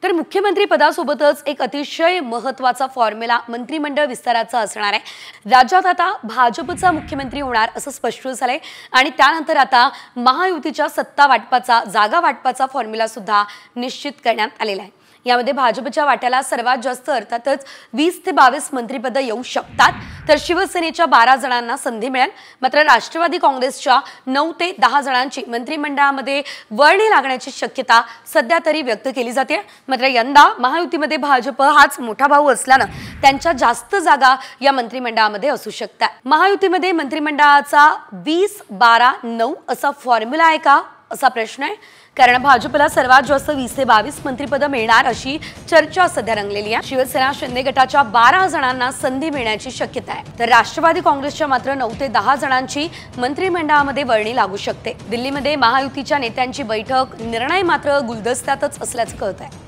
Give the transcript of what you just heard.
तर मुख्यमंत्री पदासोबतच एक अतिशय महत्त्वाचा फॉर्म्युला मंत्रिमंडळ विस्ताराचा असणार आहे। राज्यात आता भाजपचा मुख्यमंत्री होणार असं स्पष्ट झालंय आणि त्यानंतर आता महायुतीच्या सत्ता वाटपाचा जागा वाटपाचा फॉर्म्युला सुद्धा निश्चित करण्यात आलेला आहे। यामध्ये भाजपच्या वाट्याला सर्वात जास्त अर्थातच 20 ते 22 मंत्रिपद येऊ शकतात, तर शिवसेनेच्या 12 जणांना संधी मिळेल। मात्र राष्ट्रवादी काँग्रेसच्या 9 ते 10 जणांची मंत्रिमंडळामध्ये वर्णी लागण्याची शक्यता सध्या तरी व्यक्त केली जाते। मात्र यंदा महायुतीमध्ये भाजप हाच मोठा भाऊ असल्याने त्यांच्या जास्त जागा या मंत्रिमंडळामध्ये असू शकतात। महायुतीमध्ये मंत्रिमंडळाचा 20-12-9 असा फॉर्म्युला आहे का असा प्रश्न आहे, कारण भाजपला सर्वात जास्त 20 ते 22 मंत्रिपद मिळणार अशी चर्चा सध्या रंगलेली आहे। शिवसेना शिंदे गटाच्या 12 जणांना संधी मिळण्याची शक्यता आहे, तर राष्ट्रवादी काँग्रेसच्या मात्र 9 ते 10 जणांची मंत्रिमंडळामध्ये वर्णी लागू शकते। दिल्लीमध्ये महायुतीच्या नेत्यांची बैठक निर्णय मात्र गुलदस्त्यातच असल्याचं कळत आहे।